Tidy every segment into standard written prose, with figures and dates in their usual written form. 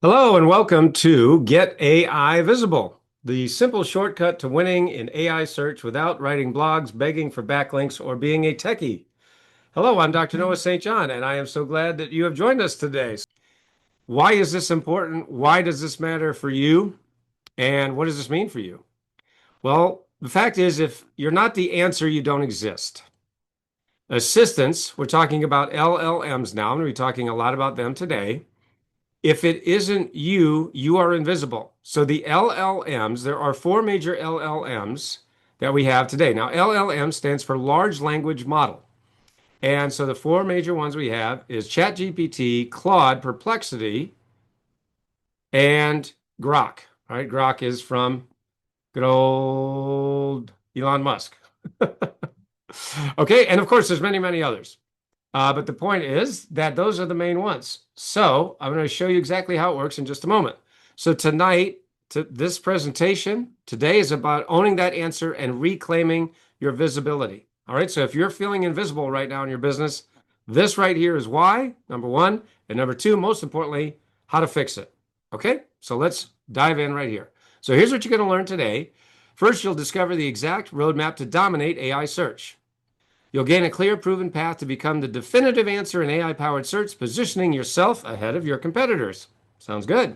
Hello and welcome to Get AI Visible, the simple shortcut to winning in AI search without writing blogs, begging for backlinks, or being a techie. Hello, I'm Dr. Noah St. John, and I am so glad that you have joined us today. Why is this important? Why does this matter for you? And what does this mean for you? Well, the fact is, if you're not the answer, you don't exist. Assistants, we're talking about LLMs now. I'm going to be talking a lot about them today. If it isn't you, you are invisible. So the LLMs, there are four major LLMs that we have today. Now, LLM stands for Large Language Model. And so the four major ones we have is ChatGPT, Claude, Perplexity, and Grok. All right, Grok is from good old Elon Musk. Okay, and of course, there's many, many others. But the point is that those are the main ones. So I'm going to show you exactly how it works in just a moment. So tonight, this presentation today is about owning that answer and reclaiming your visibility. All right. So if you're feeling invisible right now in your business, this right here is why, number one. And number two, most importantly, how to fix it. Okay. So let's dive in right here. So here's what you're going to learn today. First, you'll discover the exact roadmap to dominate AI search. You'll gain a clear, proven path to become the definitive answer in AI-powered search, positioning yourself ahead of your competitors. Sounds good.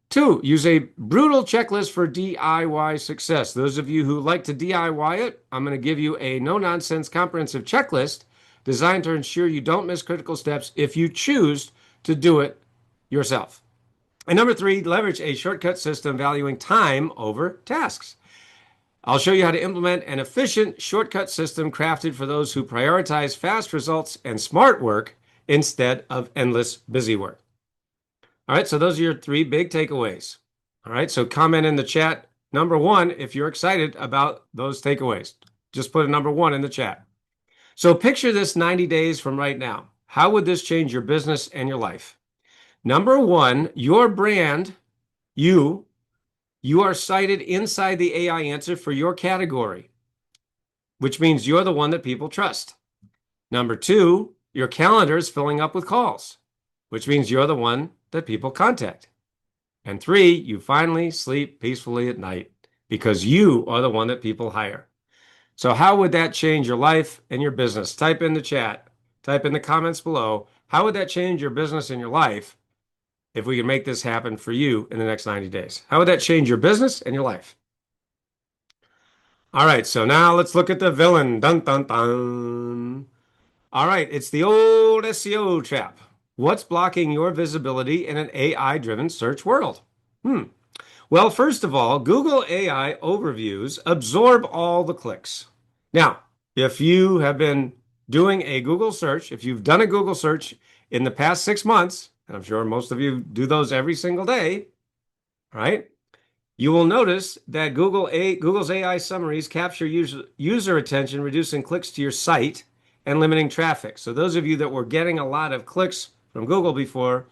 Two, use a brutal checklist for DIY success. Those of you who like to DIY it, I'm going to give you a no-nonsense comprehensive checklist designed to ensure you don't miss critical steps if you choose to do it yourself. And number three, leverage a shortcut system valuing time over tasks. I'll show you how to implement an efficient shortcut system crafted for those who prioritize fast results and smart work instead of endless busy work. All right, so those are your three big takeaways. All right, so comment in the chat number one if you're excited about those takeaways. Just put a number one in the chat. So picture this 90 days from right now. How would this change your business and your life? Number one, your brand, you are cited inside the AI answer for your category, which means you're the one that people trust. Number two, your calendar is filling up with calls, which means you're the one that people contact. And three, you finally sleep peacefully at night because you are the one that people hire. So how would that change your life and your business? Type in the chat, type in the comments below. How would that change your business and your life if we can make this happen for you in the next 90 days? How would that change your business and your life? All right, so now let's look at the villain. Dun, dun, dun. All right, it's the old SEO trap. What's blocking your visibility in an AI-driven search world? Well, first of all, Google AI overviews absorb all the clicks. Now, if you have been doing a Google search, if you've done a Google search in the past 6 months, and I'm sure most of you do those every single day, right? You will notice that Google's AI summaries capture user attention, reducing clicks to your site and limiting traffic. So those of you that were getting a lot of clicks from Google before,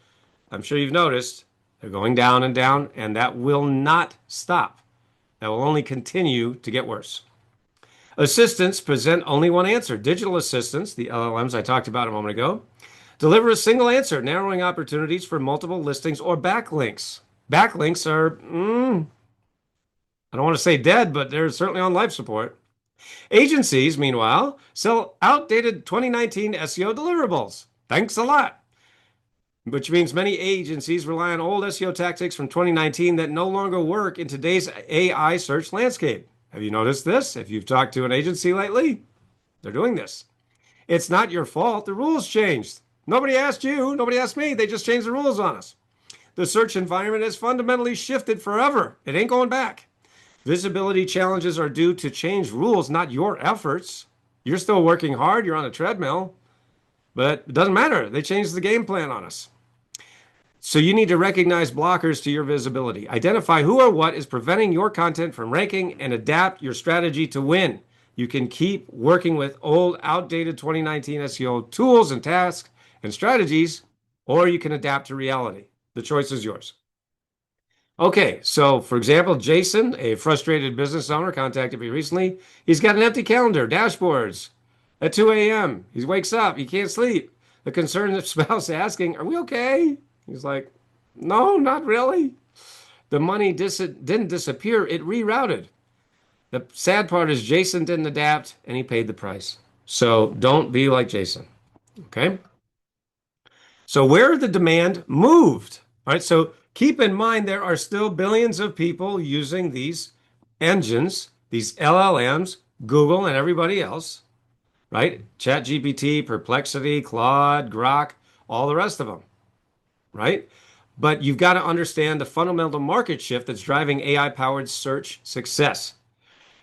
I'm sure you've noticed they're going down, and that will not stop. That will only continue to get worse. Assistants present only one answer. Digital assistants, the LLMs I talked about a moment ago, deliver a single answer, narrowing opportunities for multiple listings or backlinks. Backlinks are, I don't want to say dead, but they're certainly on life support. Agencies, meanwhile, sell outdated 2019 SEO deliverables. Thanks a lot. Which means many agencies rely on old SEO tactics from 2019 that no longer work in today's AI search landscape. Have you noticed this? If you've talked to an agency lately, they're doing this. It's not your fault. The rules changed. Nobody asked you. Nobody asked me. They just changed the rules on us. The search environment has fundamentally shifted forever. It ain't going back. Visibility challenges are due to changed rules, not your efforts. You're still working hard. You're on a treadmill. But it doesn't matter. They changed the game plan on us. So you need to recognize blockers to your visibility. Identify who or what is preventing your content from ranking and adapt your strategy to win. You can keep working with old, outdated 2019 SEO tools and tasks and strategies, or you can adapt to reality. The choice is yours. Okay, so for example, Jason, a frustrated business owner, contacted me recently. He's got an empty calendar, dashboards at 2 a.m. He wakes up, he can't sleep. The concerned spouse asking, "Are we okay?" He's like, No, not really. The money didn't disappear, it rerouted. The sad part is Jason didn't adapt and he paid the price. So don't be like Jason. Okay. So where the demand moved. All right. So keep in mind there are still billions of people using these engines, these LLMs, Google and everybody else, right? ChatGPT, Perplexity, Claude, Grok, all the rest of them, right? But you've got to understand the fundamental market shift that's driving AI powered search success.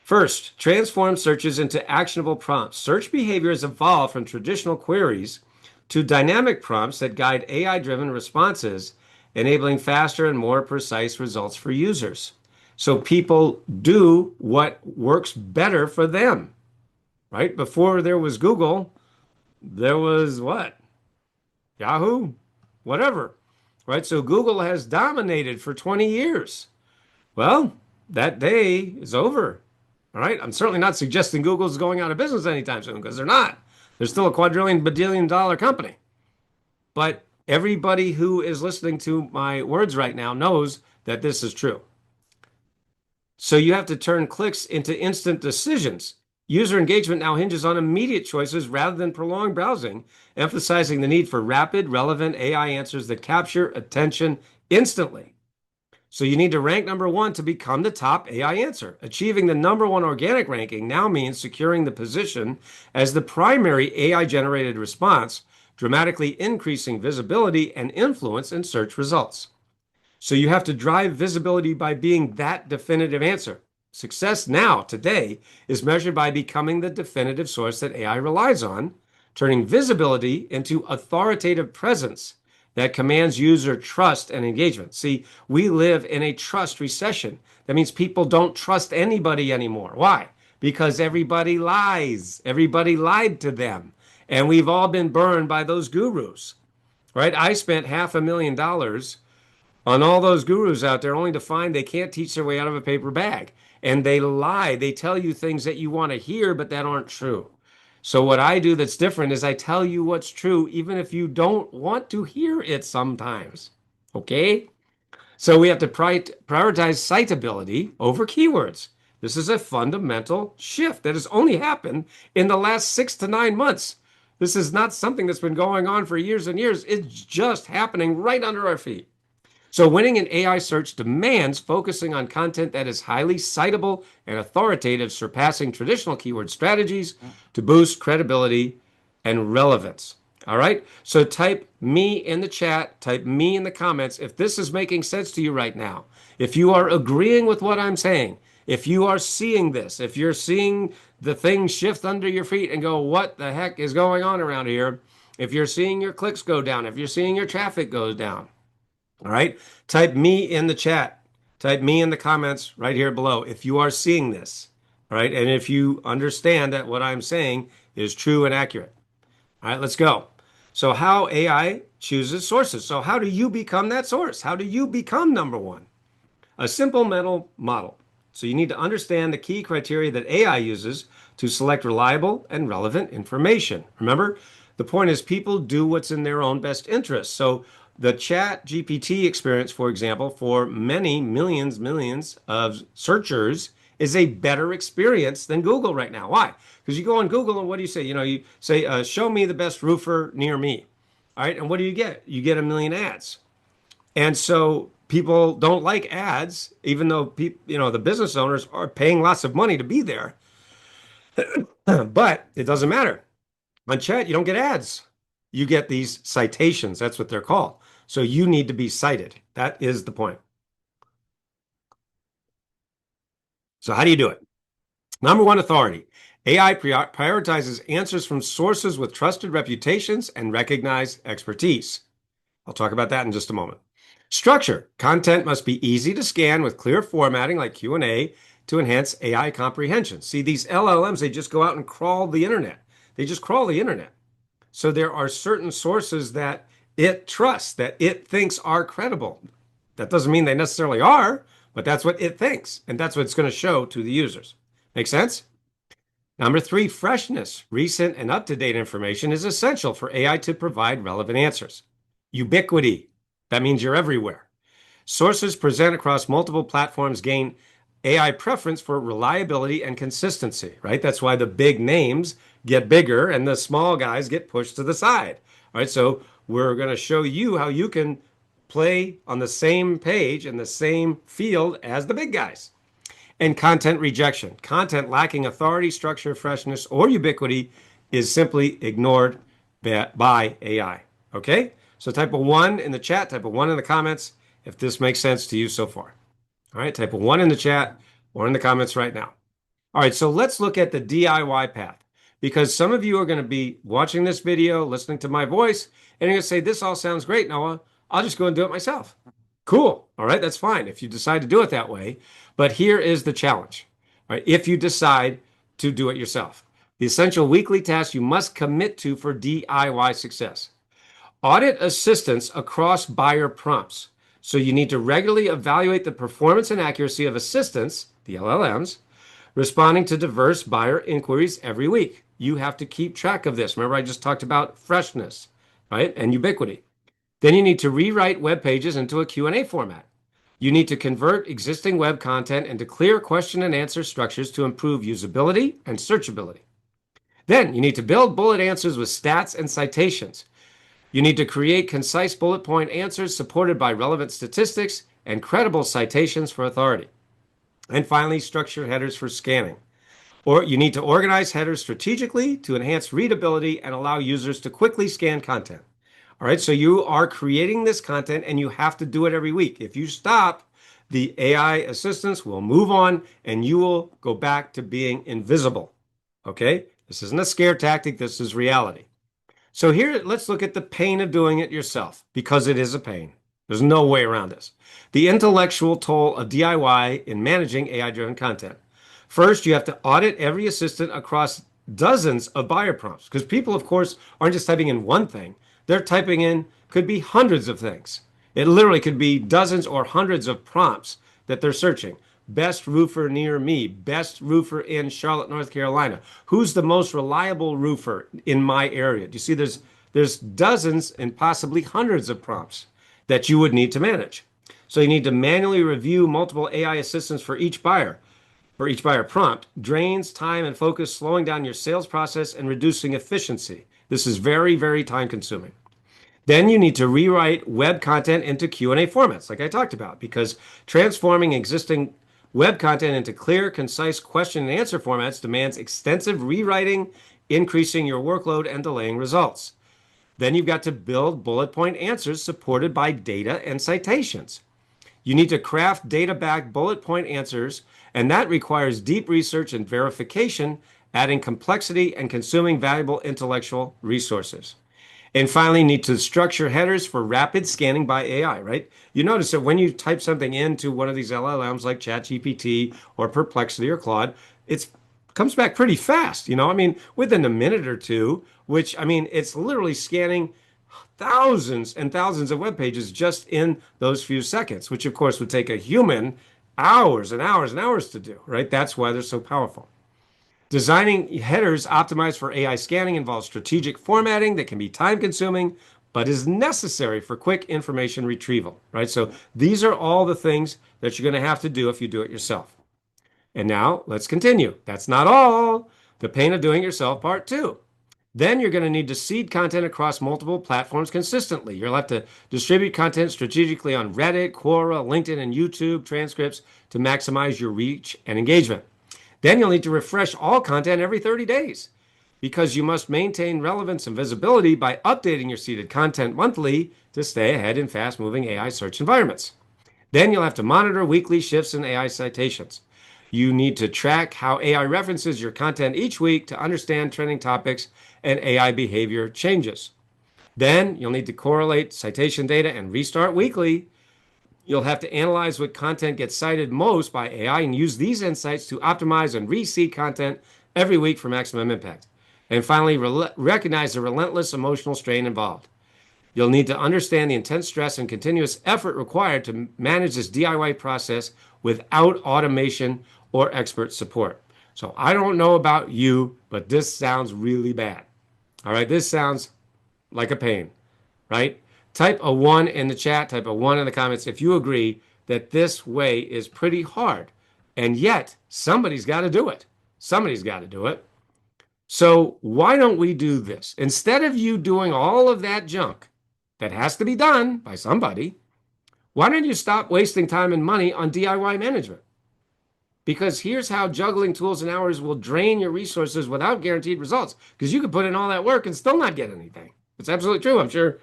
First, transform searches into actionable prompts. Search behavior has evolved from traditional queries to dynamic prompts that guide AI driven responses, enabling faster and more precise results for users. So people do what works better for them, right? Before there was Google, there was what? Yahoo? Whatever, right? So Google has dominated for 20 years. Well, that day is over. All right. I'm certainly not suggesting Google's going out of business anytime soon because they're not. They're still a quadrillion, badillion dollar company. But everybody who is listening to my words right now knows that this is true. So you have to turn clicks into instant decisions. User engagement now hinges on immediate choices rather than prolonged browsing, emphasizing the need for rapid, relevant AI answers that capture attention instantly. So you need to rank number one to become the top AI answer. Achieving the number one organic ranking now means securing the position as the primary AI generated response, dramatically increasing visibility and influence in search results. So you have to drive visibility by being that definitive answer. Success now, today, is measured by becoming the definitive source that AI relies on, turning visibility into authoritative presence that commands user trust and engagement. See, we live in a trust recession. That means people don't trust anybody anymore. Why? Because everybody lies. Everybody lied to them. And we've all been burned by those gurus, right? I spent $500,000 on all those gurus out there only to find they can't teach their way out of a paper bag. And they lie. They tell you things that you want to hear, but that aren't true. So, what I do that's different is I tell you what's true, even if you don't want to hear it sometimes. Okay? So, we have to prioritize citability over keywords. This is a fundamental shift that has only happened in the last 6 to 9 months. This is not something that's been going on for years and years. It's just happening right under our feet. So, winning in AI search demands focusing on content that is highly citable and authoritative, surpassing traditional keyword strategies to boost credibility and relevance. All right. So, type me in the chat, type me in the comments if this is making sense to you right now. If you are agreeing with what I'm saying, if you are seeing this, if you're seeing the thing shift under your feet and go, what the heck is going on around here? If you're seeing your clicks go down, if you're seeing your traffic goes down, all right. Type me in the chat. Type me in the comments right here below if you are seeing this. All right. And if you understand that what I'm saying is true and accurate. All right. Let's go. So, how AI chooses sources. So, how do you become that source? How do you become number one? A simple mental model. So, you need to understand the key criteria that AI uses to select reliable and relevant information. Remember, the point is people do what's in their own best interest. So, the chat GPT experience, for example, for many millions of searchers is a better experience than Google right now. Why? Because you go on Google and what do you say? You say, show me the best roofer near me. All right. And what do you get? You get a million ads. And so people don't like ads, even though the business owners are paying lots of money to be there. But it doesn't matter. On chat, you don't get ads. You get these citations. That's what they're called. So you need to be cited. That is the point. So how do you do it? Number one, authority. AI prioritizes answers from sources with trusted reputations and recognized expertise. I'll talk about that in just a moment. Structure. Content must be easy to scan with clear formatting like Q&A to enhance AI comprehension. See, these LLMs, they just go out and crawl the internet. They just crawl the internet. So there are certain sources that it trusts, that it thinks are credible. That doesn't mean they necessarily are, but that's what it thinks. And that's what it's going to show to the users. Make sense? Number three, freshness. Recent and up to date information is essential for AI to provide relevant answers. Ubiquity. That means you're everywhere. Sources present across multiple platforms gain AI preference for reliability and consistency, right? That's why the big names get bigger and the small guys get pushed to the side. All right, so we're going to show you how you can play on the same page in the same field as the big guys. And content rejection. Content lacking authority, structure, freshness, or ubiquity is simply ignored by AI. Okay? So type a one in the chat, type a one in the comments if this makes sense to you so far. All right, type a one in the chat or in the comments right now. All right, so let's look at the DIY path because some of you are going to be watching this video, listening to my voice, and you're going to say, this all sounds great, Noah. I'll just go and do it myself. Cool. All right, that's fine if you decide to do it that way. But here is the challenge. All right, if you decide to do it yourself, the essential weekly tasks you must commit to for DIY success. Audit assistance across buyer prompts. So you need to regularly evaluate the performance and accuracy of assistants, the LLMs, responding to diverse buyer inquiries every week. You have to keep track of this. Remember, I just talked about freshness, right? And ubiquity. Then you need to rewrite web pages into a Q&A format. You need to convert existing web content into clear question and answer structures to improve usability and searchability. Then you need to build bullet answers with stats and citations. You need to create concise bullet point answers supported by relevant statistics and credible citations for authority. And finally, structure headers for scanning. Or you need to organize headers strategically to enhance readability and allow users to quickly scan content. All right, so you are creating this content and you have to do it every week. If you stop, the AI assistants will move on and you will go back to being invisible. Okay, this isn't a scare tactic, this is reality. So here, let's look at the pain of doing it yourself because it is a pain. There's no way around this. The intellectual toll of DIY in managing AI-driven content. First, you have to audit every assistant across dozens of buyer prompts because people, of course, aren't just typing in one thing. They're typing in, could be hundreds of things. It literally could be dozens or hundreds of prompts that they're searching. Best roofer near me, best roofer in Charlotte, North Carolina. Who's the most reliable roofer in my area? Do you see there's dozens and possibly hundreds of prompts that you would need to manage. So you need to manually review multiple AI assistants for each buyer prompt, drains time and focus, slowing down your sales process and reducing efficiency. This is very, very time consuming. Then you need to rewrite web content into Q&A formats, like I talked about, because transforming existing web content into clear, concise question and answer formats demands extensive rewriting, increasing your workload and delaying results. Then you've got to build bullet point answers supported by data and citations. You need to craft data-backed bullet point answers, and that requires deep research and verification, adding complexity and consuming valuable intellectual resources. And finally, need to structure headers for rapid scanning by AI, right? You notice that when you type something into one of these LLMs like ChatGPT or Perplexity or Claude, it comes back pretty fast, I mean, within a minute or two, which, I mean, it's literally scanning thousands and thousands of web pages just in those few seconds, which of course would take a human hours and hours and hours to do, right? That's why they're so powerful. Designing headers optimized for AI scanning involves strategic formatting that can be time consuming, but is necessary for quick information retrieval, right? So these are all the things that you're going to have to do if you do it yourself. And now let's continue. That's not all. The pain of doing it yourself, part two. Then you're going to need to seed content across multiple platforms consistently. You'll have to distribute content strategically on Reddit, Quora, LinkedIn, and YouTube transcripts to maximize your reach and engagement. Then you'll need to refresh all content every 30 days because you must maintain relevance and visibility by updating your seeded content monthly to stay ahead in fast-moving AI search environments. Then you'll have to monitor weekly shifts in AI citations. You need to track how AI references your content each week to understand trending topics and AI behavior changes. Then you'll need to correlate citation data and restart weekly. You'll have to analyze what content gets cited most by AI and use these insights to optimize and reseed content every week for maximum impact. And finally, recognize the relentless emotional strain involved. You'll need to understand the intense stress and continuous effort required to manage this DIY process without automation or expert support. So I don't know about you, but this sounds really bad. All right, this sounds like a pain, right? Type a one in the chat, type a one in the comments if you agree that this way is pretty hard. And yet, somebody's got to do it. Somebody's got to do it. So, why don't we do this? Instead of you doing all of that junk that has to be done by somebody, why don't you stop wasting time and money on DIY management? Because here's how juggling tools and hours will drain your resources without guaranteed results. Because you could put in all that work and still not get anything. It's absolutely true. I'm sure,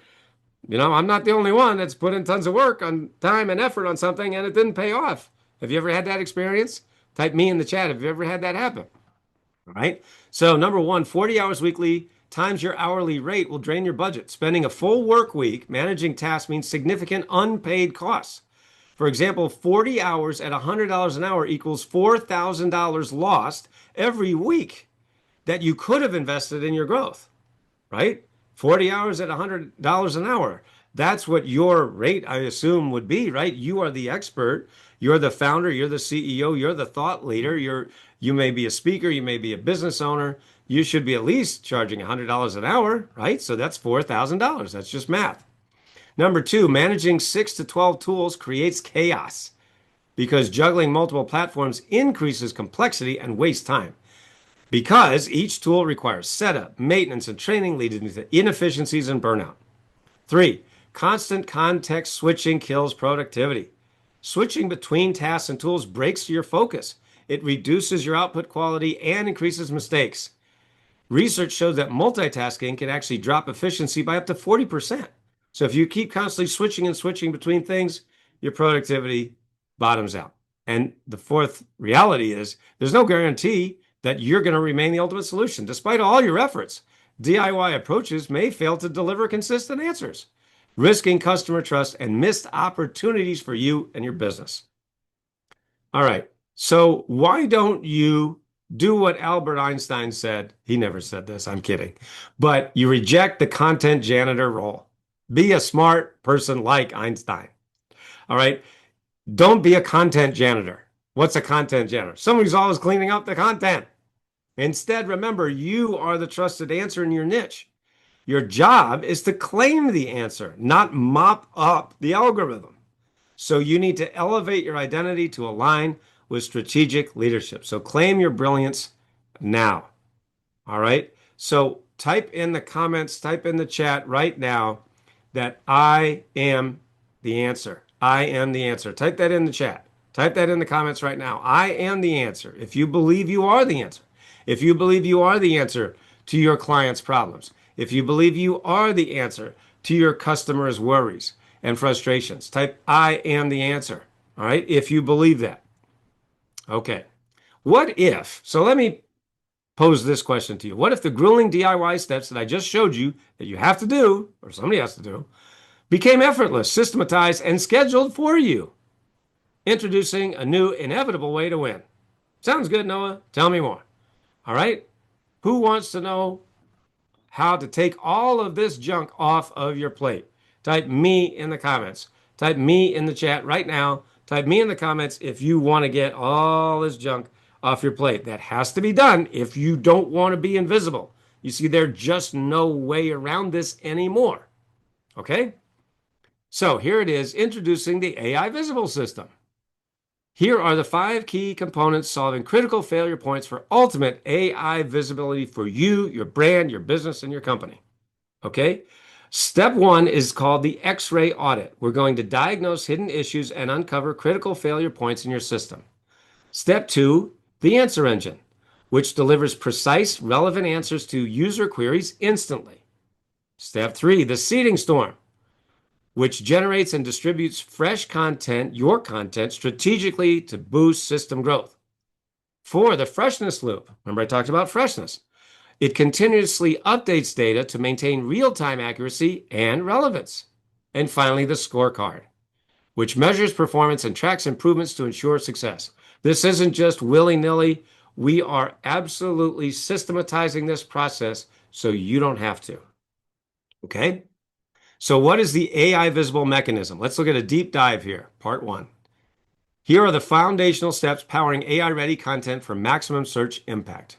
I'm not the only one that's put in tons of work on time and effort on something and it didn't pay off. Have you ever had that experience? Type me in the chat. Have you ever had that happen? All right. So, number one, 40 hours weekly times your hourly rate will drain your budget. Spending a full work week managing tasks means significant unpaid costs. For example, 40 hours at $100 an hour equals $4,000 lost every week that you could have invested in your growth, right? 40 hours at $100 an hour. That's what your rate, I assume, would be, right? You are the expert. You're the founder. You're the CEO. You're the thought leader. You may be a speaker. You may be a business owner. You should be at least charging $100 an hour, right? So that's $4,000. That's just math. Number two, managing 6 to 12 tools creates chaos because juggling multiple platforms increases complexity and wastes time. Because each tool requires setup, maintenance, and training, leading to inefficiencies and burnout. Three, constant context switching kills productivity. Switching between tasks and tools breaks your focus. It reduces your output quality and increases mistakes. Research shows that multitasking can actually drop efficiency by up to 40%. So if you keep constantly switching and switching between things, your productivity bottoms out. And the fourth reality is there's no guarantee that you're going to remain the ultimate solution. Despite all your efforts, DIY approaches may fail to deliver consistent answers, risking customer trust and missed opportunities for you and your business. All right. So why don't you do what Albert Einstein said? He never said this. I'm kidding. But you reject the content janitor role. Be a smart person like Einstein. All right. Don't be a content janitor. What's a content janitor? Someone who's always cleaning up the content. Instead, remember, you are the trusted answer in your niche. Your job is to claim the answer, not mop up the algorithm. So you need to elevate your identity to align with strategic leadership. So claim your brilliance now. All right. So type in the comments, type in the chat right now that I am the answer. I am the answer. Type that in the chat. Type that in the comments right now. I am the answer. If you believe you are the answer. If you believe you are the answer to your client's problems. If you believe you are the answer to your customers' worries and frustrations. Type I am the answer. All right. If you believe that. Okay. What if, so let me pose this question to you. What if the grueling DIY steps that I just showed you that you have to do, or somebody has to do, became effortless, systematized, and scheduled for you? Introducing a new inevitable way to win. Sounds good, Noah? Tell me more. All right? Who wants to know how to take all of this junk off of your plate? Type me in the comments. Type me in the chat right now. Type me in the comments if you want to get all this junk off your plate. That has to be done if you don't want to be invisible. You see, there's just no way around this anymore. Okay? So here it is, introducing the AI Visible System. Here are the 5 key components solving critical failure points for ultimate AI visibility for you, your brand, your business, and your company. Okay? Step 1 is called the X-ray audit. We're going to diagnose hidden issues and uncover critical failure points in your system. Step 2, the answer engine, which delivers precise, relevant answers to user queries instantly. Step 3, the seeding storm, which generates and distributes fresh content, your content, strategically to boost system growth. 4, the freshness loop. Remember I talked about freshness. It continuously updates data to maintain real-time accuracy and relevance. And finally, the scorecard, which measures performance and tracks improvements to ensure success. This isn't just willy-nilly. We are absolutely systematizing this process so you don't have to. Okay? So what is the AI visible mechanism? Let's look at a deep dive here, part 1. Here are the foundational steps powering AI-ready content for maximum search impact.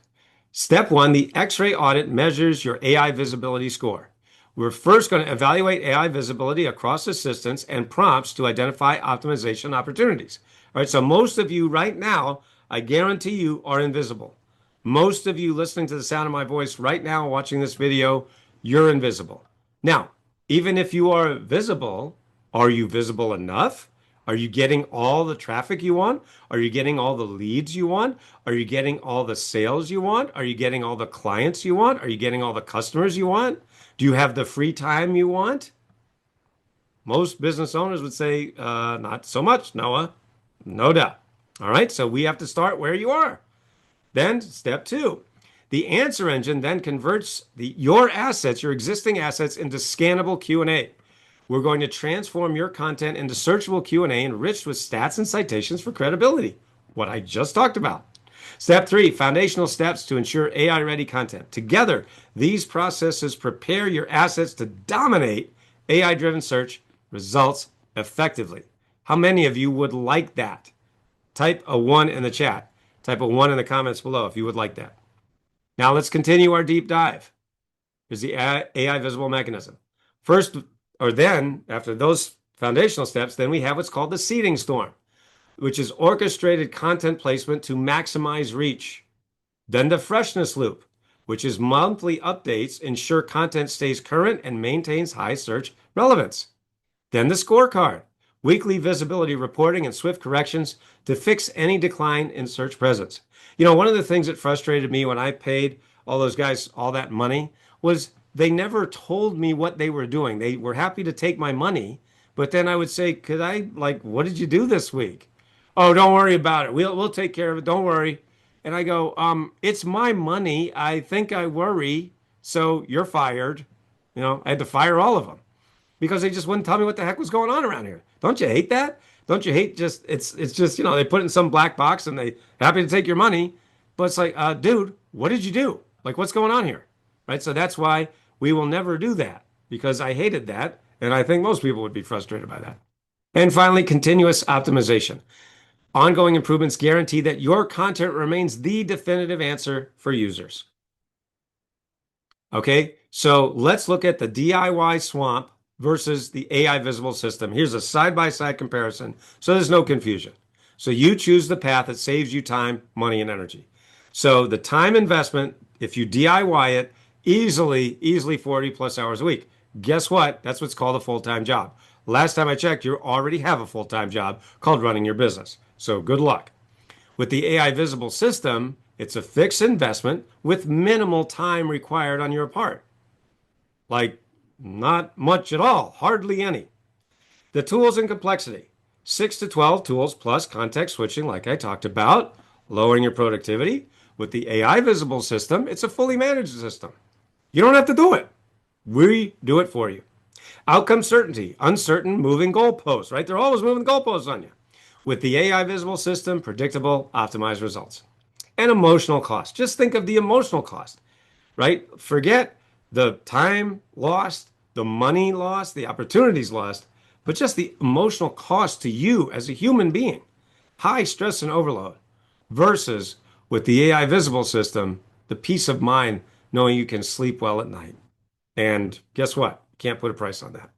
Step 1, the X-ray audit measures your AI visibility score. We're first going to evaluate AI visibility across assistants and prompts to identify optimization opportunities. All right, so most of you right now, I guarantee you, are invisible. Most of you listening to the sound of my voice right now, watching this video, you're invisible. Now, even if you are visible, are you visible enough? Are you getting all the traffic you want? Are you getting all the leads you want? Are you getting all the sales you want? Are you getting all the clients you want? Are you getting all the customers you want? Do you have the free time you want? Most business owners would say, not so much, Noah. No doubt. All right, so we have to start where you are. Then, step two, the answer engine then converts your assets, your existing assets, into scannable Q&A. We're going to transform your content into searchable Q&A enriched with stats and citations for credibility, what I just talked about. Step three, foundational steps to ensure AI-ready content. Together, these processes prepare your assets to dominate AI-driven search results effectively. How many of you would like that? Type a one in the chat. Type a one in the comments below if you would like that. Now let's continue our deep dive. Here's the AI visible mechanism. First, or then, after those foundational steps, then we have what's called the seeding storm, which is orchestrated content placement to maximize reach. Then the freshness loop, which is monthly updates ensure content stays current and maintains high search relevance. Then the scorecard, weekly visibility reporting and swift corrections to fix any decline in search presence. You know, one of the things that frustrated me when I paid all those guys all that money was they never told me what they were doing. They were happy to take my money, but then I would say, could I, like, what did you do this week? Oh, don't worry about it. We'll take care of it. Don't worry. And I go, it's my money. I think I worry. So you're fired. You know, I had to fire all of them because they just wouldn't tell me what the heck was going on around here. Don't you hate that? Don't you hate just it's just, you know, they put it in some black box and they happy to take your money, but it's like, dude, what did you do? Like, what's going on here? Right? So that's why we will never do that because I hated that, and I think most people would be frustrated by that. And finally, continuous optimization. Ongoing improvements guarantee that your content remains the definitive answer for users. Okay, so let's look at the DIY swamp versus the AI visible system. Here's a side-by-side comparison, so there's no confusion. So you choose the path that saves you time, money, and energy. So the time investment, if you DIY it, easily 40 plus hours a week. Guess what? That's what's called a full-time job. Last time I checked, you already have a full-time job called running your business. So good luck. With the AI visible system, it's a fixed investment with minimal time required on your part. Like, not much at all, hardly any. The tools and complexity, 6 to 12 tools plus context switching, like I talked about, lowering your productivity. With the AI visible system, it's a fully managed system. You don't have to do it. We do it for you. Outcome certainty, uncertain, moving goalposts, right? They're always moving goalposts on you. With the AI visible system, predictable, optimized results. And emotional cost. Just think of the emotional cost, right? Forget the time lost, the money lost, the opportunities lost, but just the emotional cost to you as a human being. High stress and overload versus with the AI visible system, the peace of mind knowing you can sleep well at night. And guess what? Can't put a price on that.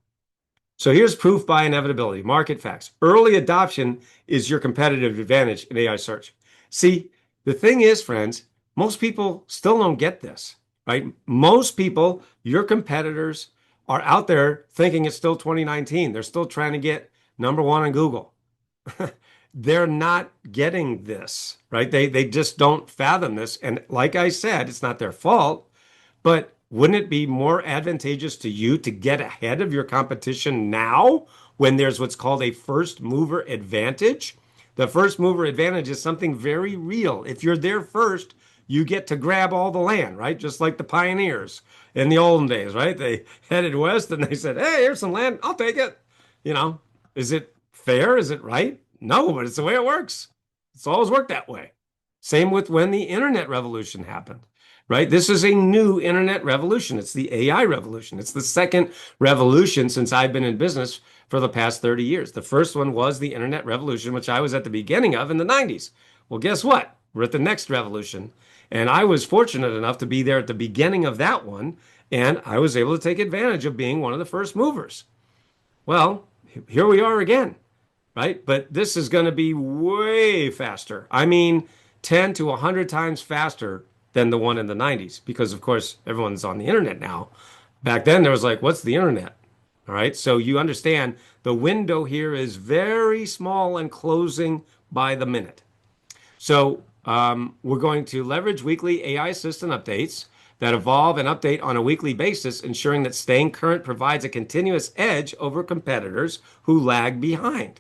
So here's proof by inevitability, market facts. Early adoption is your competitive advantage in AI search. See, the thing is, friends, most people still don't get this, right? Most people, your competitors, are out there thinking it's still 2019. They're still trying to get number one on Google. They're not getting this, right? They just don't fathom this. And like I said, it's not their fault, but wouldn't it be more advantageous to you to get ahead of your competition now when there's what's called a first mover advantage? The first mover advantage is something very real. If you're there first, you get to grab all the land, right? Just like the pioneers in the olden days, right? They headed west and they said, hey, here's some land. I'll take it. You know, is it fair? Is it right? No, but it's the way it works. It's always worked that way. Same with when the internet revolution happened, right? This is a new internet revolution. It's the AI revolution. It's the second revolution since I've been in business for the past 30 years. The first one was the internet revolution, which I was at the beginning of in the 90s. Well, guess what? We're at the next revolution. And I was fortunate enough to be there at the beginning of that one. And I was able to take advantage of being one of the first movers. Well, here we are again, right? But this is going to be way faster. I mean, 10 to 100 times faster than the one in the 90s, because of course everyone's on the internet now. Back then there was like, what's the internet? All right. So you understand the window here is very small and closing by the minute. So we're going to leverage weekly AI assistant updates that evolve and update on a weekly basis, ensuring that staying current provides a continuous edge over competitors who lag behind.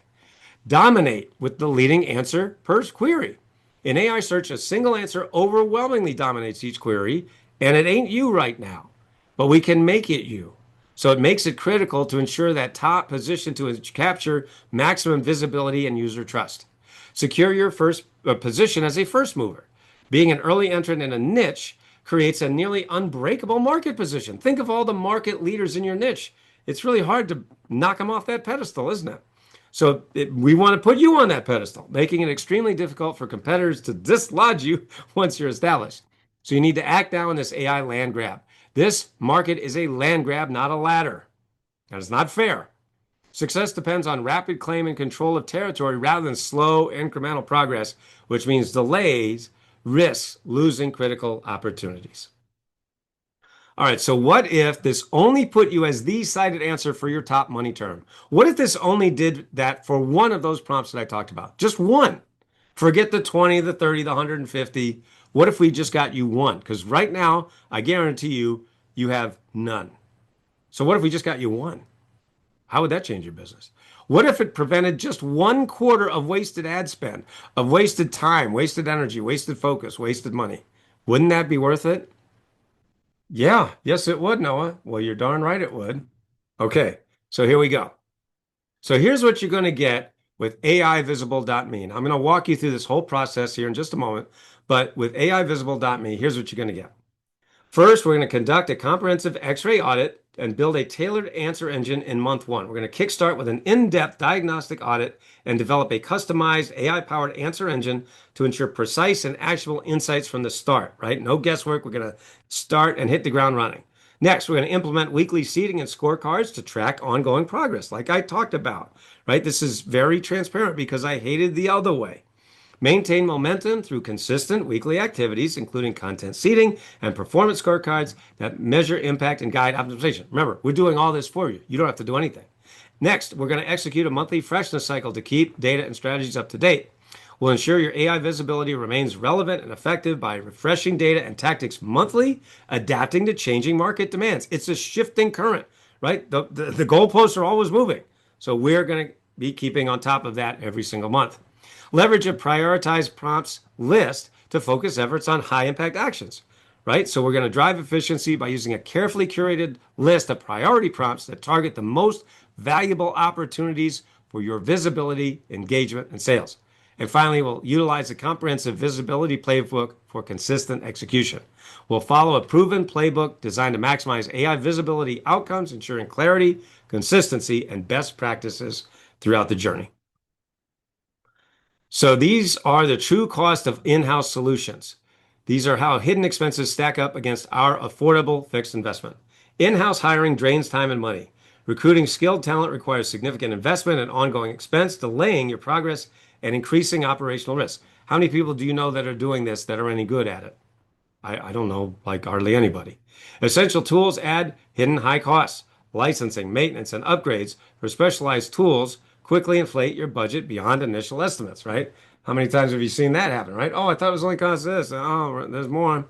Dominate with the leading answer per query. In AI search, a single answer overwhelmingly dominates each query, and it ain't you right now, but we can make it you. So it makes it critical to ensure that top position to capture maximum visibility and user trust. Secure your first position as a first mover. Being an early entrant in a niche creates a nearly unbreakable market position. Think of all the market leaders in your niche. It's really hard to knock them off that pedestal, isn't it? So we want to put you on that pedestal, making it extremely difficult for competitors to dislodge you once you're established. So you need to act now on this AI land grab. This market is a land grab, not a ladder. That is not fair. Success depends on rapid claim and control of territory rather than slow incremental progress, which means delays risks losing critical opportunities. All right, so what if this only put you as the cited answer for your top money term? What if this only did that for one of those prompts that I talked about? Just one. Forget the 20, the 30, the 150. What if we just got you one? Because right now, I guarantee you, you have none. So what if we just got you one? How would that change your business? What if it prevented just 1/4 of wasted ad spend, of wasted time, wasted energy, wasted focus, wasted money? Wouldn't that be worth it? Yeah, yes, it would, Noah. Well, you're darn right it would. Okay, so here we go. So here's what you're going to get with AIvisible.me. And I'm going to walk you through this whole process here in just a moment. But with AIvisible.me, here's what you're going to get. First, we're going to conduct a comprehensive X-ray audit and build a tailored answer engine in month one. We're going to kickstart with an in-depth diagnostic audit and develop a customized AI-powered answer engine to ensure precise and actionable insights from the start, right? No guesswork. We're going to start and hit the ground running. Next, we're going to implement weekly seeding and scorecards to track ongoing progress, like I talked about, right? This is very transparent because I hated the other way. Maintain momentum through consistent weekly activities, including content seeding and performance scorecards that measure impact and guide optimization. Remember, we're doing all this for you. You don't have to do anything. Next, we're going to execute a monthly freshness cycle to keep data and strategies up to date. We'll ensure your AI visibility remains relevant and effective by refreshing data and tactics monthly, adapting to changing market demands. It's a shifting current, right? The goalposts are always moving. So we're going to be keeping on top of that every single month. Leverage a prioritized prompts list to focus efforts on high impact actions, right? So we're going to drive efficiency by using a carefully curated list of priority prompts that target the most valuable opportunities for your visibility, engagement, and sales. And finally, we'll utilize a comprehensive visibility playbook for consistent execution. We'll follow a proven playbook designed to maximize AI visibility outcomes, ensuring clarity, consistency, and best practices throughout the journey. So these are the true cost of in-house solutions. These are how hidden expenses stack up against our affordable fixed investment. In-house hiring drains time and money. Recruiting skilled talent requires significant investment and ongoing expense, delaying your progress and increasing operational risk. How many people do you know that are doing this that are any good at it? I don't know, like hardly anybody. Essential tools add hidden high costs. Licensing, maintenance, and upgrades for specialized tools quickly inflate your budget beyond initial estimates, right? How many times have you seen that happen, right? Oh, I thought it was only cost this. Oh, there's more.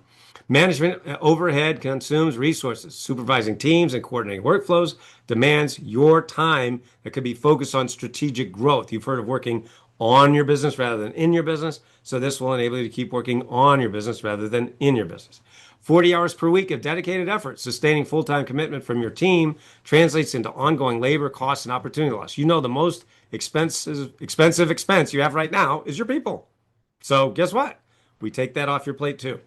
Management overhead consumes resources. Supervising teams and coordinating workflows demands your time that could be focused on strategic growth. You've heard of working on your business rather than in your business. So this will enable you to keep working on your business rather than in your business. 40 hours per week of dedicated effort, sustaining full-time commitment from your team translates into ongoing labor costs and opportunity loss. You know the most expensive expense you have right now is your people. So guess what? We take that off your plate too.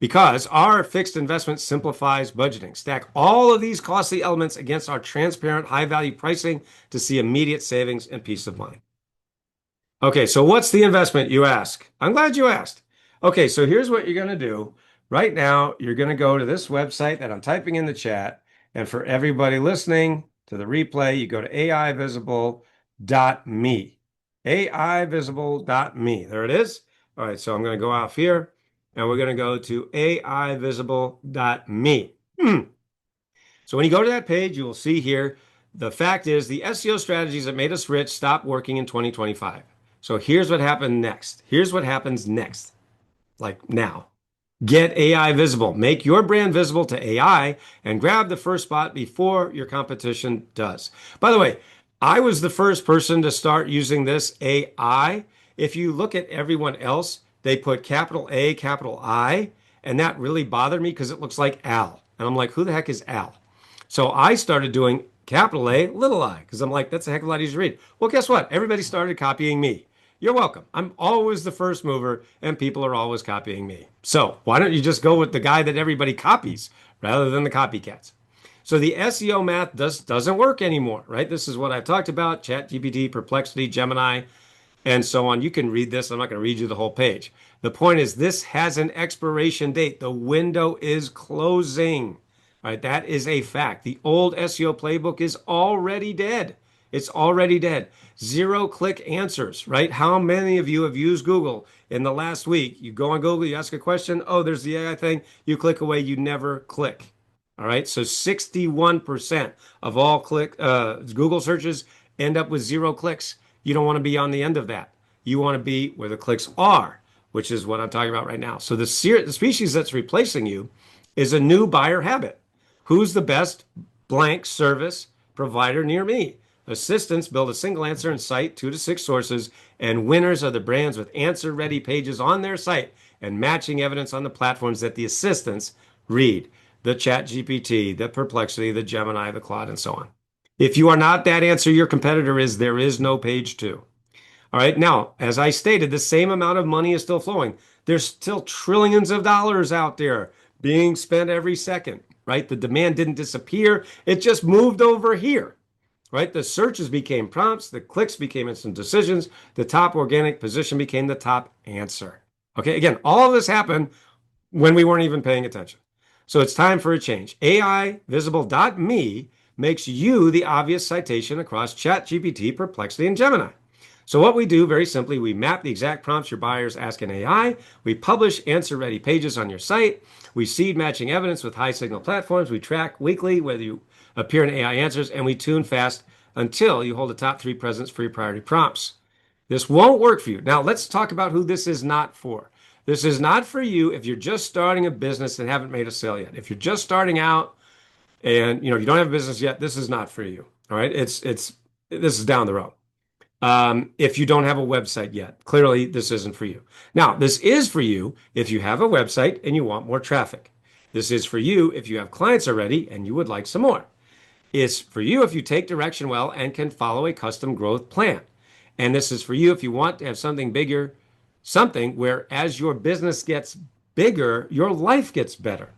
Because our fixed investment simplifies budgeting. Stack all of these costly elements against our transparent high-value pricing to see immediate savings and peace of mind. Okay, so what's the investment, you ask? I'm glad you asked. Okay, so here's what you're going to do. Right now, you're going to go to this website that I'm typing in the chat. And for everybody listening to the replay, you go to aivisible.me. aivisible.me. There it is. All right, so I'm going to go off here and we're going to go to aivisible.me. So when you go to that page, you will see here the fact is the SEO strategies that made us rich stopped working in 2025. So here's what happened next. Here's what happens next, like now. Get AI visible. Make your brand visible to AI and grab the first spot before your competition does. By the way, I was the first person to start using this AI. If you look at everyone else, they put capital A, capital I, and that really bothered me because it looks like Al. And I'm like, who the heck is Al? So I started doing capital A, little I, because I'm like, that's a heck of a lot easier to read. Well, guess what? Everybody started copying me. You're welcome. I'm always the first mover, and people are always copying me. So why don't you just go with the guy that everybody copies rather than the copycats? So the SEO math doesn't work anymore, right? This is what I've talked about: ChatGPT, Perplexity, Gemini, and so on. You can read this. I'm not going to read you the whole page. The point is, this has an expiration date. The window is closing. All right, that is a fact. The old SEO playbook is already dead. It's already dead. Zero click answers, right? How many of you have used Google in the last week? You go on Google, you ask a question, oh, there's the AI thing, you click away, you never click. All right, so 61% of all Google searches end up with zero clicks. You don't want to be on the end of that. You want to be where the clicks are, which is what I'm talking about right now. So the species that's replacing you is a new buyer habit. Who's the best blank service provider near me? Assistants build a single answer and cite 2 to 6 sources, and winners are the brands with answer ready pages on their site and matching evidence on the platforms that the assistants read: the Chat GPT, the Perplexity, the Gemini, the Claude, and so on. If you are not that answer your competitor is, there is no page two. All right. Now, as I stated, the same amount of money is still flowing. There's still trillions of dollars out there being spent every second, right? The demand didn't disappear. It just moved over here, right? The searches became prompts. The clicks became instant decisions. The top organic position became the top answer. Okay. Again, all of this happened when we weren't even paying attention. So it's time for a change. AIvisible.me makes you the obvious citation across ChatGPT, Perplexity, and Gemini. So what we do very simply, we map the exact prompts your buyers ask in AI. We publish answer-ready pages on your site. We seed matching evidence with high-signal platforms. We track weekly whether you appear in AI answers, and we tune fast until you hold a top 3 presence for your priority prompts. This won't work for you. Now let's talk about who this is not for. This is not for you if you're just starting a business and haven't made a sale yet. If you're just starting out and you don't have a business yet, this is not for you. All right, this is down the road. If you don't have a website yet, clearly this isn't for you. Now, this is for you if you have a website and you want more traffic. This is for you if you have clients already and you would like some more. It's for you if you take direction well and can follow a custom growth plan. And this is for you if you want to have something bigger, something where as your business gets bigger, your life gets better.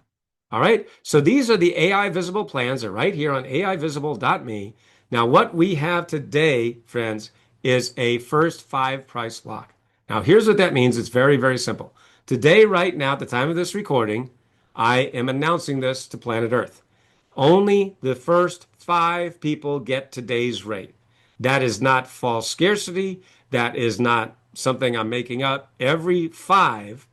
All right. So these are the AI visible plans. They're right here on aivisible.me. Now, what we have today, friends, is a first 5 price lock. Now, here's what that means. It's very, very simple. Today, right now, at the time of this recording, I am announcing this to planet Earth. Only the first 5 people get today's rate. That is not false scarcity. That is not something I'm making up. Every 5,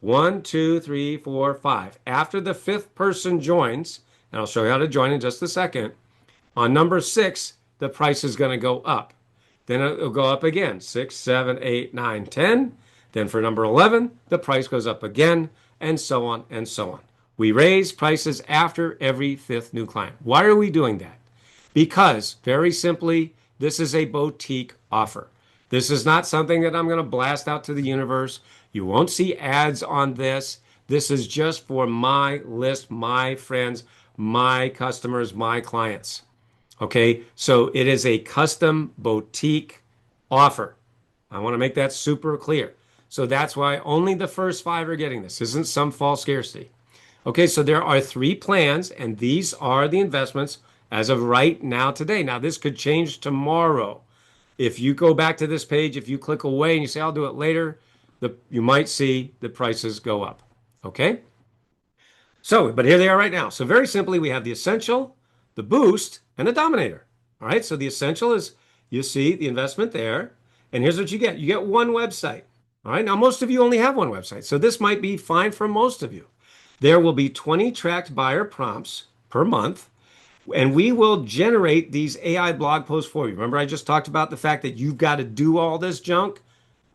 1, 2, 3, 4, 5. After the 5th person joins, and I'll show you how to join in just a second, on number 6, the price is going to go up. Then it'll go up again, 6, 7, 8, 9, 10. Then for number 11, the price goes up again, and so on and so on. We raise prices after every 5th new client. Why are we doing that? Because, very simply, this is a boutique offer. This is not something that I'm going to blast out to the universe. You won't see ads on this. This is just for my list, my friends, my customers, my clients. Okay, so it is a custom boutique offer. I want to make that super clear. So that's why only the first 5 are getting this. This isn't some false scarcity. Okay, so there are 3 plans, and these are the investments as of right now today. Now, this could change tomorrow. If you go back to this page, if you click away and you say, I'll do it later, you might see the prices go up. Okay? So, but here they are right now. So very simply, we have the essential, the boost, and the dominator. All right. So the essential is you see the investment there. And here's what you get. You get one website. All right. Now, most of you only have one website. So this might be fine for most of you. There will be 20 tracked buyer prompts per month, and we will generate these AI blog posts for you. Remember, I just talked about the fact that you've got to do all this junk?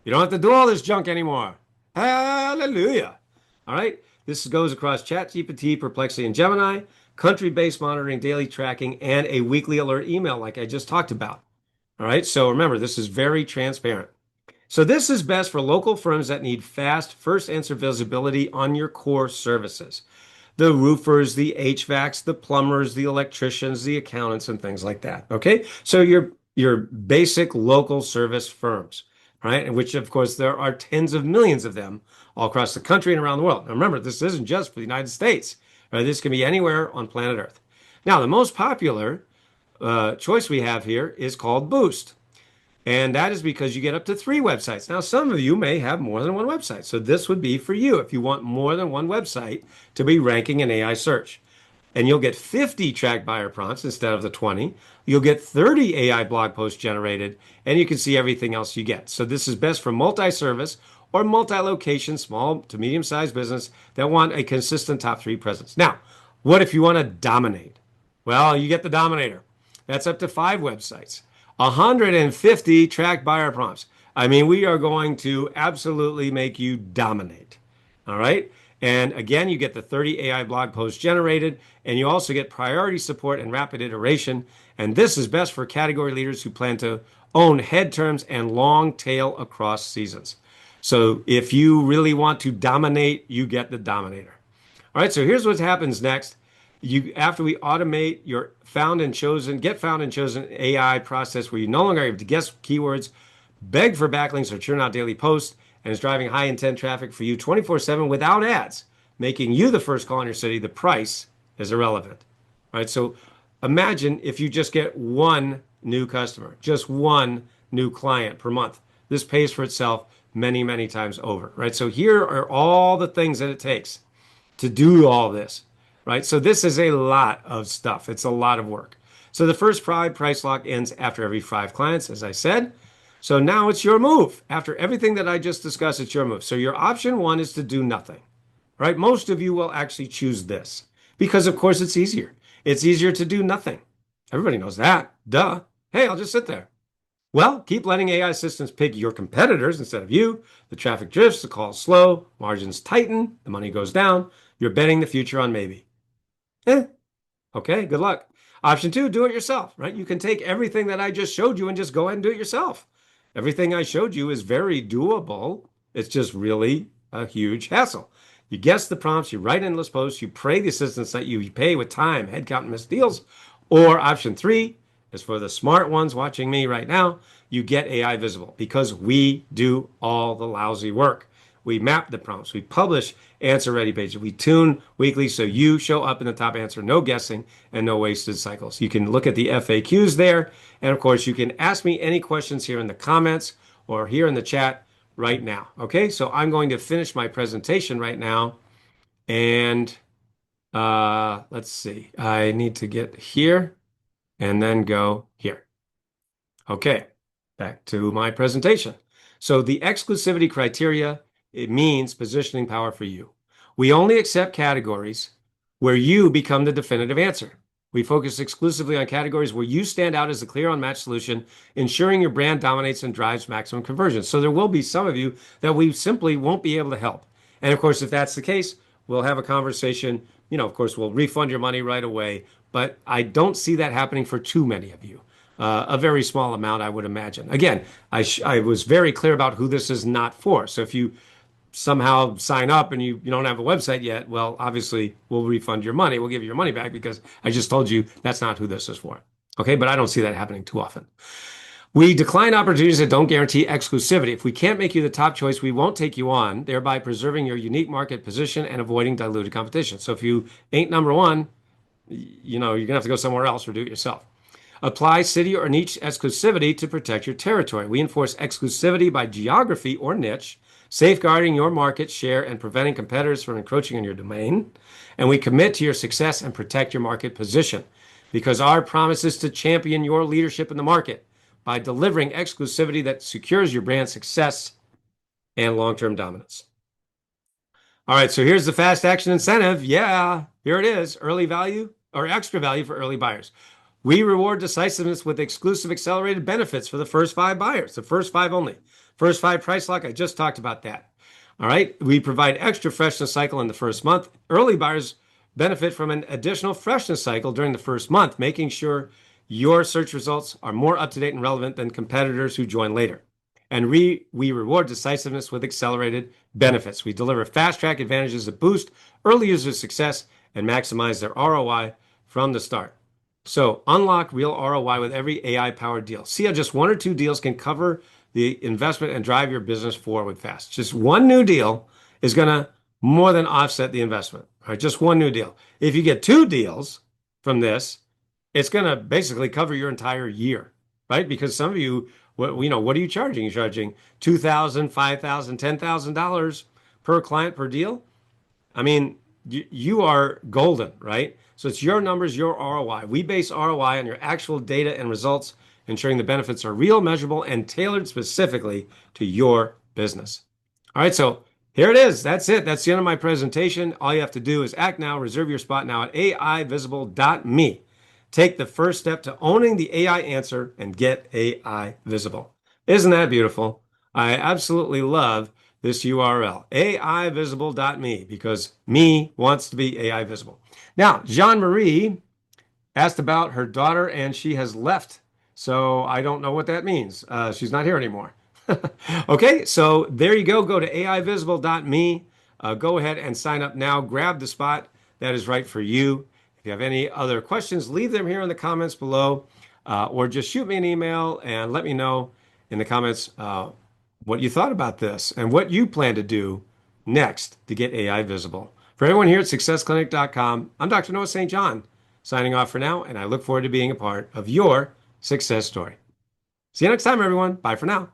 You don't have to do all this junk anymore. Hallelujah. All right. This goes across ChatGPT, Perplexity, and Gemini, country-based monitoring, daily tracking, and a weekly alert email, like I just talked about. All right. So remember, this is very transparent. So this is best for local firms that need fast first answer visibility on your core services. The roofers, the HVACs, the plumbers, the electricians, the accountants, and things like that. Okay. So your basic local service firms, right? And which of course there are tens of millions of them all across the country and around the world. Now remember, this isn't just for the United States. Right? This can be anywhere on planet Earth. Now, the most popular choice we have here is called Boost. And that is because you get up to three websites. Now, some of you may have more than one website. So this would be for you if you want more than one website to be ranking in AI search. And you'll get 50 tracked buyer prompts instead of the 20. You'll get 30 AI blog posts generated, and you can see everything else you get. So this is best for multi-service or multi-location, small to medium-sized business that want a consistent top three presence. Now, what if you want to dominate? Well, you get the dominator. That's up to five websites. 150 tracked buyer prompts. I mean, we are going to absolutely make you dominate. All right. And again, you get the 30 AI blog posts generated, and you also get priority support and rapid iteration. And this is best for category leaders who plan to own head terms and long tail across seasons. So if you really want to dominate, you get the dominator. All right, so here's what happens next. You after we automate your get found and chosen AI process where you no longer have to guess keywords, beg for backlinks or churn out daily posts, and is driving high intent traffic for you 24/7 without ads, making you the first call in your city. The price is irrelevant. All right, so imagine if you just get one new customer, just one new client per month. This pays for itself many, many times over, right? So here are all the things that it takes to do all this, right? So this is a lot of stuff. It's a lot of work. So the first price lock ends after every five clients, as I said. So now it's your move. After everything that I just discussed, it's your move. So your option one is to do nothing, right? Most of you will actually choose this because, of course, it's easier. It's easier to do nothing. Everybody knows that. Duh. Hey, I'll just sit there. Well, keep letting AI assistants pick your competitors instead of you. The traffic drifts, the calls slow, margins tighten, the money goes down. You're betting the future on maybe. Eh, okay, good luck. Option two, do it yourself, right? You can take everything that I just showed you and just go ahead and do it yourself. Everything I showed you is very doable. It's just really a huge hassle. You guess the prompts, you write endless posts, you pray the assistants that you pay with time, headcount, and missed deals. Or option three is for the smart ones watching me right now, you get AI visible because we do all the lousy work. We map the prompts, we publish answer ready pages, we tune weekly so you show up in the top answer, no guessing and no wasted cycles. You can look at the FAQs there. And of course, you can ask me any questions here in the comments or here in the chat right now. Okay, so I'm going to finish my presentation right now. And let's see, I need to get here and then go here. Okay, back to my presentation. So the exclusivity criteria, it means positioning power for you. We only accept categories where you become the definitive answer. We focus exclusively on categories where you stand out as the clear unmatched solution, ensuring your brand dominates and drives maximum conversion. So there will be some of you that we simply won't be able to help. And of course, if that's the case, we'll have a conversation. You know, of course, we'll refund your money right away. But I don't see that happening for too many of you. A very small amount, I would imagine. Again, I was very clear about who this is not for. So if you somehow sign up and you don't have a website yet, well, obviously we'll refund your money. We'll give you your money back because I just told you that's not who this is for. Okay, but I don't see that happening too often. We decline opportunities that don't guarantee exclusivity. If we can't make you the top choice, we won't take you on, thereby preserving your unique market position and avoiding diluted competition. So if you ain't number one, you're gonna have to go somewhere else or do it yourself. Apply city or niche exclusivity to protect your territory. We enforce exclusivity by geography or niche, safeguarding your market share and preventing competitors from encroaching on your domain. And we commit to your success and protect your market position because our promise is to champion your leadership in the market by delivering exclusivity that secures your brand success and long-term dominance. All right, so here's the fast action incentive. Yeah, here it is. Early value or extra value for early buyers. We reward decisiveness with exclusive accelerated benefits for the first five buyers, the first five only. First five price lock, I just talked about that. All right, we provide extra freshness cycle in the first month. Early buyers benefit from an additional freshness cycle during the first month, making sure your search results are more up to date and relevant than competitors who join later. And we reward decisiveness with accelerated benefits. We deliver fast track advantages that boost early user success and maximize their ROI from the start. So unlock real ROI with every AI powered deal. See how just one or two deals can cover the investment and drive your business forward fast. Just one new deal is going to more than offset the investment. All right, just one new deal. If you get two deals from this, it's going to basically cover your entire year, right? Because some of you, what are you charging? You're charging $2,000, $5,000, $10,000 per client per deal. I mean, you are golden, right? So it's your numbers, your ROI. We base ROI on your actual data and results, ensuring the benefits are real, measurable, and tailored specifically to your business. All right, so here it is. That's it. That's the end of my presentation. All you have to do is act now, reserve your spot now at aivisible.me. Take the first step to owning the AI answer and get AI visible. Isn't that beautiful? I absolutely love this URL, aivisible.me, because me wants to be AI visible. Now, Jean-Marie asked about her daughter and she has left. So I don't know what that means. She's not here anymore. Okay, so there you go. Go to aivisible.me. Go ahead and sign up now. Grab the spot that is right for you. If you have any other questions, leave them here in the comments below, or just shoot me an email and let me know in the comments what you thought about this and what you plan to do next to get AI visible. For everyone here at successclinic.com, I'm Dr. Noah St. John, signing off for now, and I look forward to being a part of your success story. See you next time, everyone. Bye for now.